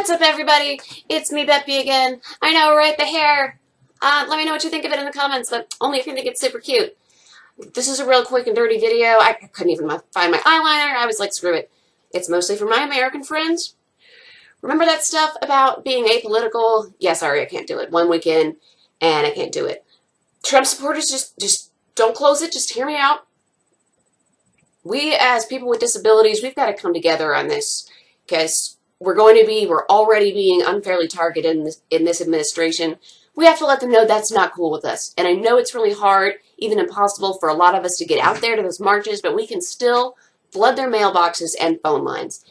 What's up, everybody? It's me, Beppy, again. I know, right? The hair. Let me know what you think of it in the comments, but only if you think it's super cute. This is a real quick and dirty video. I couldn't even find my eyeliner. I was like, screw it. It's mostly for my American friends. Remember that stuff about being apolitical? Yeah, sorry, I can't do it. 1 week in, and I can't do it. Trump supporters, just don't close it. Just hear me out. We, as people with disabilities, we've got to come together on this, because we're already being unfairly targeted in this administration. We have to let them know that's not cool with us. And I know it's really hard, even impossible for a lot of us to get out there to those marches, but we can still flood their mailboxes and phone lines.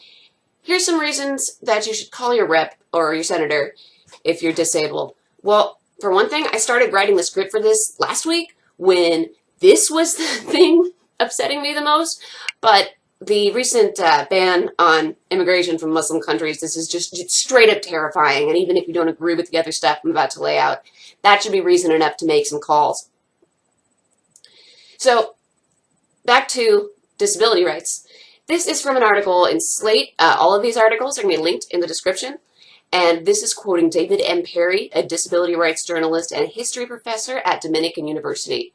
Here's some reasons that you should call your rep or your senator if you're disabled. Well, for one thing, I started writing the script for this last week when this was the thing upsetting me the most, but the recent ban on immigration from Muslim countries, this is just straight up terrifying. And even if you don't agree with the other stuff I'm about to lay out, that should be reason enough to make some calls. So back to disability rights. This is from an article in Slate. All of these articles are going to be linked in the description. And this is quoting David M. Perry, a disability rights journalist and history professor at Dominican University.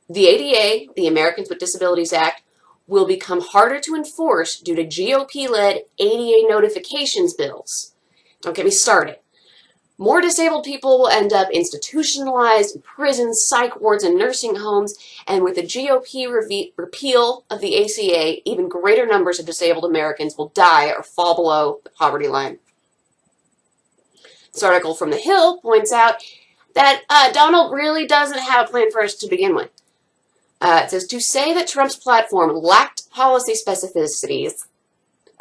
The ADA, the Americans with Disabilities Act, will become harder to enforce due to GOP-led ADA notifications bills. Don't get me started. More disabled people will end up institutionalized in prisons, psych wards, and nursing homes, and with the GOP repeal of the ACA, even greater numbers of disabled Americans will die or fall below the poverty line. This article from The Hill points out that Donald really doesn't have a plan for us to begin with. It says, to say that Trump's platform lacked policy specificities.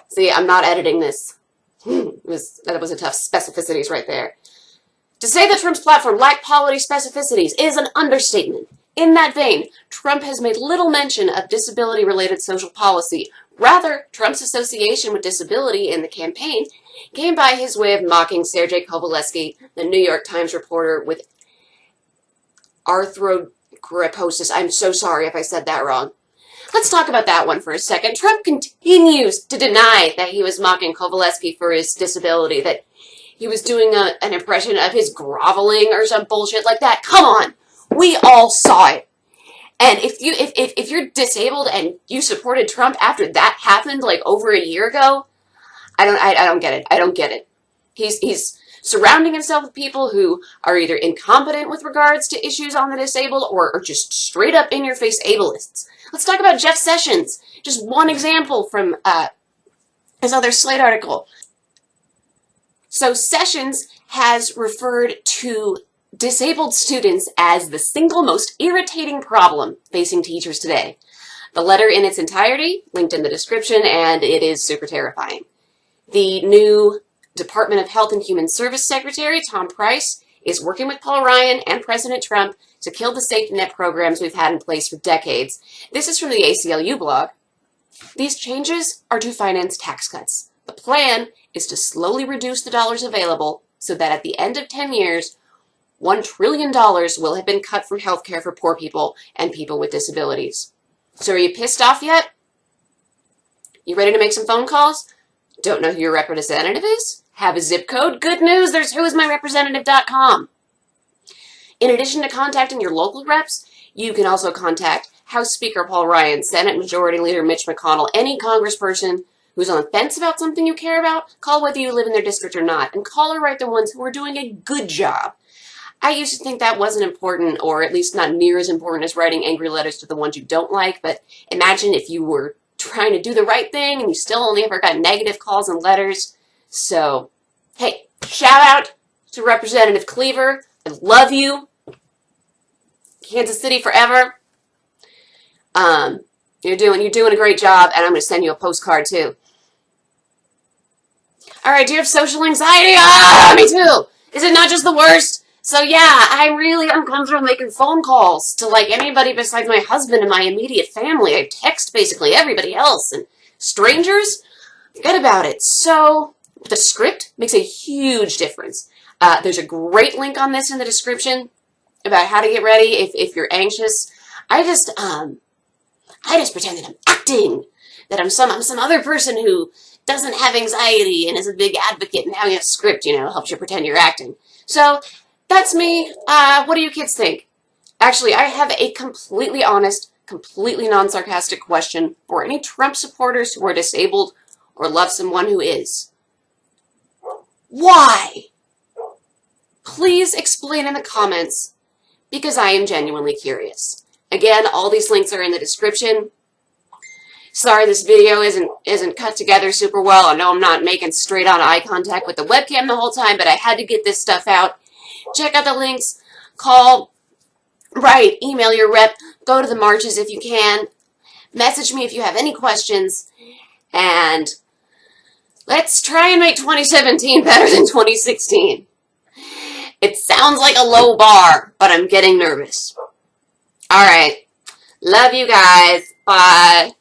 See, I'm not editing this. That was a tough specificities right there. To say that Trump's platform lacked policy specificities is an understatement. In that vein, Trump has made little mention of disability-related social policy. Rather, Trump's association with disability in the campaign came by his way of mocking Sergei Kovaleski, the New York Times reporter with arthrogryposis. I'm so sorry if I said that wrong. Let's talk about that one for a second. Trump continues to deny that he was mocking Kovaleski for his disability, that he was doing an impression of his groveling or some bullshit like that. Come on. We all saw it. And if you're disabled and you supported Trump after that happened like over a year ago, I don't get it. I don't get it. He's surrounding himself with people who are either incompetent with regards to issues on the disabled or are just straight up in-your-face ableists. Let's talk about Jeff Sessions. Just one example from his other Slate article. So Sessions has referred to disabled students as the single most irritating problem facing teachers today. The letter in its entirety, linked in the description, and it is super terrifying. The new Department of Health and Human Service Secretary, Tom Price, is working with Paul Ryan and President Trump to kill the safety net programs we've had in place for decades. This is from the ACLU blog. These changes are to finance tax cuts. The plan is to slowly reduce the dollars available so that at the end of 10 years, $1 trillion will have been cut from health care for poor people and people with disabilities. So are you pissed off yet? You ready to make some phone calls? Don't know who your representative is? Have a zip code? Good news, there's whoismyrepresentative.com. In addition to contacting your local reps, you can also contact House Speaker Paul Ryan, Senate Majority Leader Mitch McConnell, any congressperson who's on the fence about something you care about. Call whether you live in their district or not, and call or write the ones who are doing a good job. I used to think that wasn't important, or at least not near as important as writing angry letters to the ones you don't like, but imagine if you were trying to do the right thing and you still only ever got negative calls and letters. So, hey, shout out to Representative Cleaver. I love you. Kansas City forever. You're doing a great job, and I'm going to send you a postcard too. All right, do you have social anxiety? Me too. Is it not just the worst? So yeah, I'm really uncomfortable making phone calls to like anybody besides my husband and my immediate family. I text basically everybody else, and strangers, forget about it. So the script makes a huge difference. There's a great link on this in the description about how to get ready if you're anxious. I just pretend that I'm acting, that I'm some other person who doesn't have anxiety and is a big advocate, and having a script, helps you pretend you're acting. So that's me. What do you kids think? Actually, I have a completely honest, completely non-sarcastic question for any Trump supporters who are disabled or love someone who is. Why? Please explain in the comments, because I am genuinely curious. Again, all these links are in the description. Sorry this video isn't cut together super well. I know I'm not making straight on eye contact with the webcam the whole time, but I had to get this stuff out. Check out the links. Call, write, email your rep. Go to the marches if you can. Message me if you have any questions. And let's try and make 2017 better than 2016. It sounds like a low bar, but I'm getting nervous. All right. Love you guys. Bye.